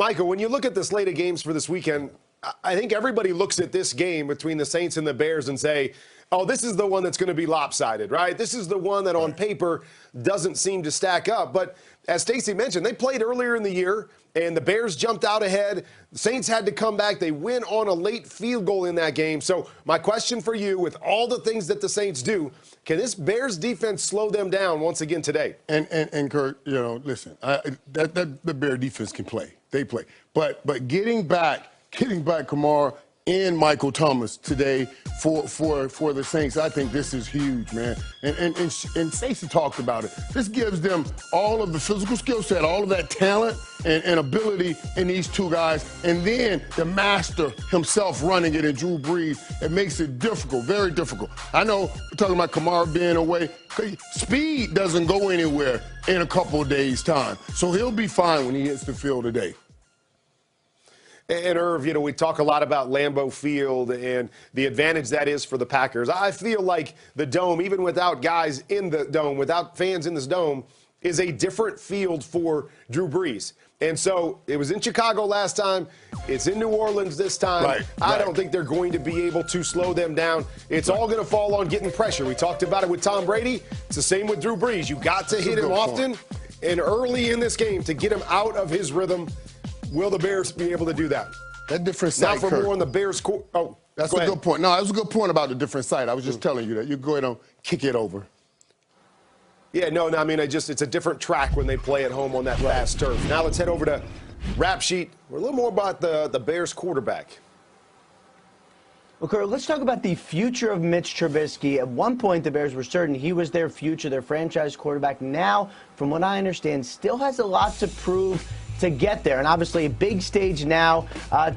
Michael, when you look at the slate of games for this weekend, I think everybody looks at this game between the Saints and the Bears and say, oh, this is the one that's going to be lopsided, right? This is the one that on paper doesn't seem to stack up. But as Stacey mentioned, they played earlier in the year, and the Bears jumped out ahead. The Saints had to come back. They win on a late field goal in that game. So my question for you, with all the things that the Saints do, can this Bears defense slow them down once again today? And Kurt, listen, the Bear defense can play. They play. But getting back Kamara and Michael Thomas today for the Saints, I think this is huge, man. And Stacey talked about it. This gives them all of the physical skill set, all of that talent and ability in these two guys, and then the master himself running it in Drew Brees. It makes it difficult, very difficult. I know we're talking about Kamara being away. Speed doesn't go anywhere in a couple of days' time, so he'll be fine when he hits the field today. And Irv, we talk a lot about Lambeau Field and the advantage that is for the Packers. I feel like the Dome, even without guys in the Dome, without fans in this Dome, is a different field for Drew Brees. And so it was in Chicago last time. It's in New Orleans this time. Right. I don't think they're going to be able to slow them down. It's all going to fall on getting pressure. We talked about it with Tom Brady. It's the same with Drew Brees. You got to hit him often and early in this game to get him out of his rhythm. Will the Bears be able to do that? That different site, now for more on the Bears. Oh, that's a good point. No, that was a good point about the different site. I was just telling you that. You go ahead and kick it over. Yeah, no, I mean, it's a different track when they play at home on that fast turf. Now let's head over to Rap Sheet. A little more about the Bears quarterback. Well, Kurt, let's talk about the future of Mitch Trubisky. At one point, the Bears were certain he was their future, their franchise quarterback. Now, from what I understand, still has a lot to prove to get there, and obviously a big stage now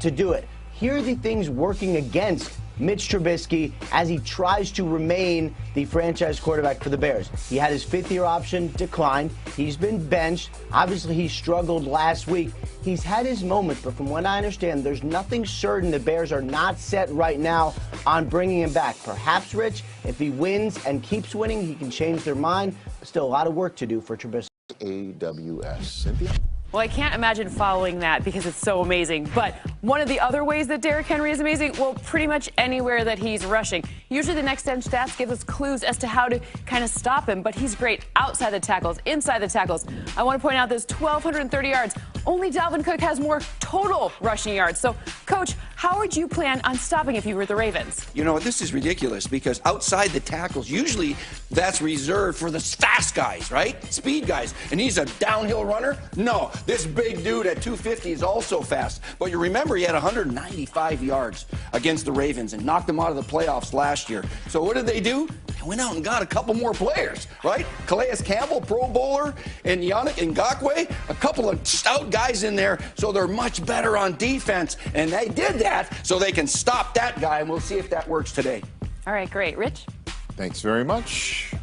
to do it. Here are the things working against Mitch Trubisky as he tries to remain the franchise quarterback for the Bears. He had his fifth-year option declined. He's been benched. Obviously, he struggled last week. He's had his moments, but from what I understand, there's nothing certain. The Bears are not set right now on bringing him back. Perhaps, Rich, if he wins and keeps winning, he can change their mind. But still a lot of work to do for Trubisky. AWS. Cynthia? Well, I can't imagine following that because it's so amazing. But one of the other ways that Derrick Henry is amazing, well, pretty much anywhere that he's rushing. Usually the next gen stats give us clues as to how to kind of stop him, but he's great outside the tackles, inside the tackles. I want to point out there's 1,230 yards. Only Dalvin Cook has more total rushing yards. So, Coach, how would you plan on stopping if you were the Ravens? This is ridiculous because outside the tackles, usually that's reserved for the fast guys, right? Speed guys. And he's a downhill runner? No. This big dude at 250 is also fast. But you remember he had 195 yards against the Ravens and knocked them out of the playoffs last year. So what did they do? They went out and got a couple more players, right? Calais Campbell, Pro Bowler, and Yannick Ngakoue, a couple of stout guys in there, so they're much better on defense. And they did that so they can stop that guy, and we'll see if that works today. All right, great. Rich? Thanks very much.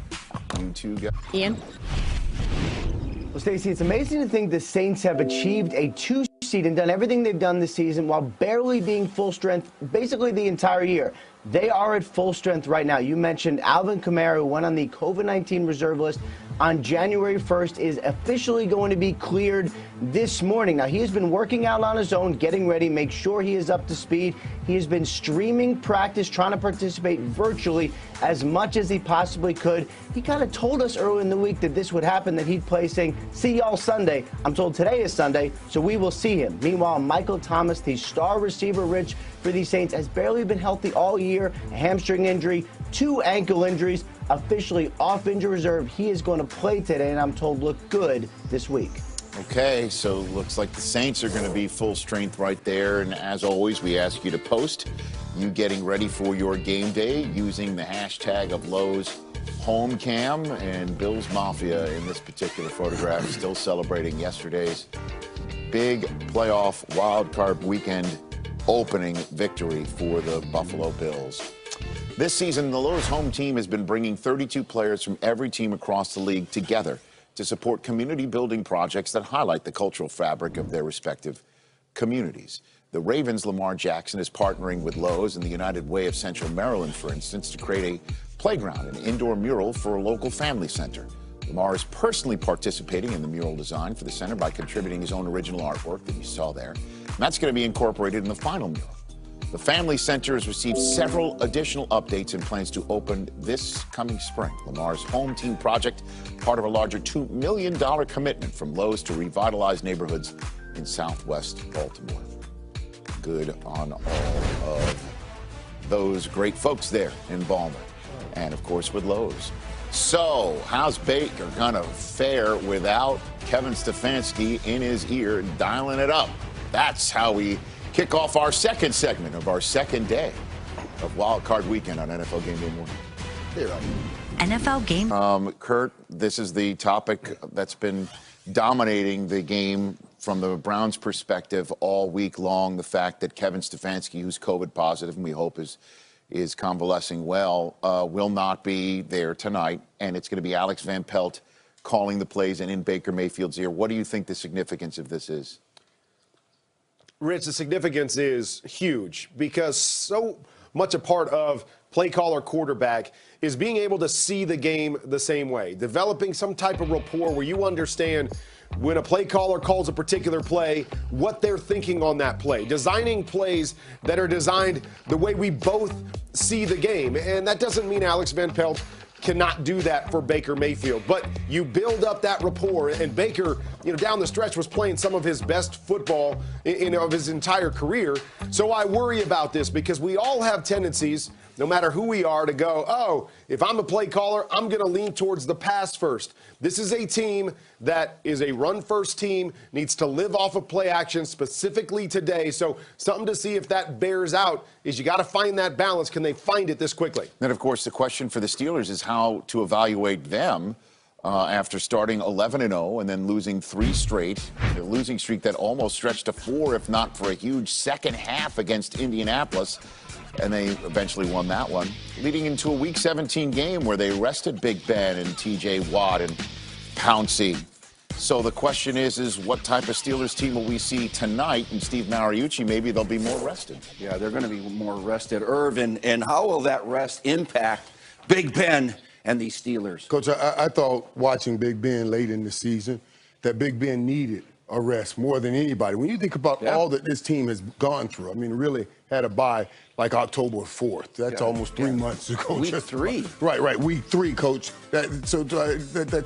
You two guys. Ian? Well, Stacey, it's amazing to think the Saints have achieved a 2 seed and done everything they've done this season while barely being full strength basically the entire year. They are at full strength right now. You mentioned Alvin Kamara, who went on the COVID-19 reserve list on January 1st, is officially going to be cleared this morning. Now, he has been working out on his own, getting ready, make sure he is up to speed. He has been streaming practice, trying to participate virtually as much as he possibly could. He kind of told us early in the week that this would happen, that he'd play, saying, see y'all Sunday. I'm told today is Sunday, so we will see him. Meanwhile, Michael Thomas, the star receiver, Rich, for these Saints, has barely been healthy all year. A hamstring injury, 2 ankle injuries, officially off injury reserve. He is going to play today, and I'm told look good this week. Okay, so looks like the Saints are going to be full strength right there. And as always, we ask you to post you getting ready for your game day using the hashtag of Lowe's Home Cam. And Bill's Mafia in this particular photograph still celebrating yesterday's big playoff wild card weekend opening victory for the Buffalo Bills. This season, the Lowe's home team has been bringing 32 players from every team across the league together to support community building projects that highlight the cultural fabric of their respective communities. The Ravens' Lamar Jackson is partnering with Lowe's and the United Way of Central Maryland, for instance, to create a playground and indoor mural for a local family center. Lamar is personally participating in the mural design for the center by contributing his own original artwork that you saw there. And that's going to be incorporated in the final mural. The Family Center has received several additional updates and plans to open this coming spring. Lamar's home team project, part of a larger $2 million commitment from Lowe's to revitalize neighborhoods in southwest Baltimore. Good on all of those great folks there in Baltimore. And, of course, with Lowe's. So, how's Baker going to fare without Kevin Stefanski in his ear dialing it up? That's how we kick off our second segment of our second day of Wild Card Weekend on NFL Game Day morning. Here, NFL Game. Kurt, this is the topic that's been dominating the game from the Browns' perspective all week long. The fact that Kevin Stefanski, who's COVID positive, and we hope is convalescing well, will not be there tonight, and it's going to be Alex Van Pelt calling the plays and in Baker Mayfield's ear. What do you think the significance of this is? Rich, the significance is huge because so much a part of play caller quarterback is being able to see the game the same way, developing some type of rapport where you understand when a play caller calls a particular play, what they're thinking on that play, designing plays that are designed the way we both see the game. And that doesn't mean Alex Van Pelt cannot do that for Baker Mayfield, but you build up that rapport, and Baker, down the stretch was playing some of his best football of his entire career. So I worry about this because we all have tendencies, no matter who we are, to go, oh, if I'm a play caller, I'm going to lean towards the pass first. This is a team that is a run-first team, needs to live off of play action specifically today. So something to see if that bears out is you got to find that balance. Can they find it this quickly? Then, of course, the question for the Steelers is how to evaluate them after starting 11-0 and then losing 3 straight, a losing streak that almost stretched to 4, if not for a huge second half against Indianapolis. And they eventually won that one, leading into a Week 17 game where they rested Big Ben and T.J. Watt and Pouncey. So the question is what type of Steelers team will we see tonight? And Steve Mariucci, maybe they'll be more rested. Yeah, they're going to be more rested. Irvin, and how will that rest impact Big Ben and these Steelers? Coach, I thought watching Big Ben late in the season that Big Ben needed a rest more than anybody. When you think about all that this team has gone through, I mean, really had a bye like October 4th. That's almost 3 months ago. Week 3. Right. Week 3, Coach. That's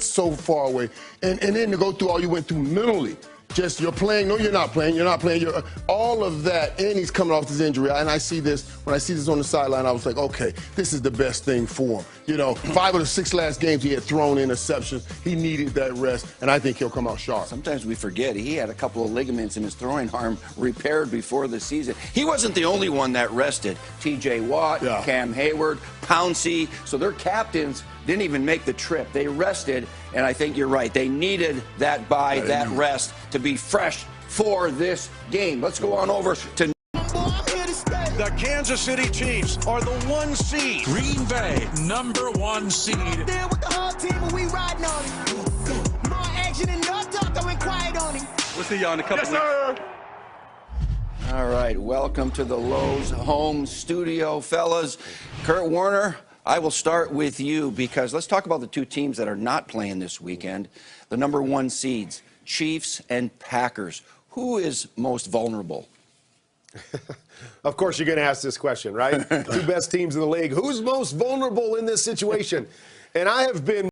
so far away. And then to go through all you went through mentally. Just you're playing, no, you're not playing, all of that, and he's coming off this injury. And I see this, when I see this on the sideline, I was like, okay, this is the best thing for him. 5 of the 6 last games he had thrown interceptions. He needed that rest, and I think he'll come out sharp. Sometimes we forget he had a couple of ligaments in his throwing arm repaired before the season. He wasn't the only one that rested. T.J. Watt, Cam Hayward, Pouncey, so their captains didn't even make the trip. They rested, and I think you're right. They needed that bye, that rest to be fresh for this game. Let's go on over to the Kansas City Chiefs are the 1 seed. Green Bay, number 1 seed. There with the whole team, and we riding on it. More action and no talk, I went quiet on him. We'll see y'all in a couple weeks. Sir. All right, welcome to the Lowe's home studio, fellas. Kurt Warner, I will start with you because let's talk about the 2 teams that are not playing this weekend. The number 1 seeds, Chiefs and Packers. Who is most vulnerable? Of course you're going to ask this question, right? 2 best teams in the league. Who's most vulnerable in this situation? And I have been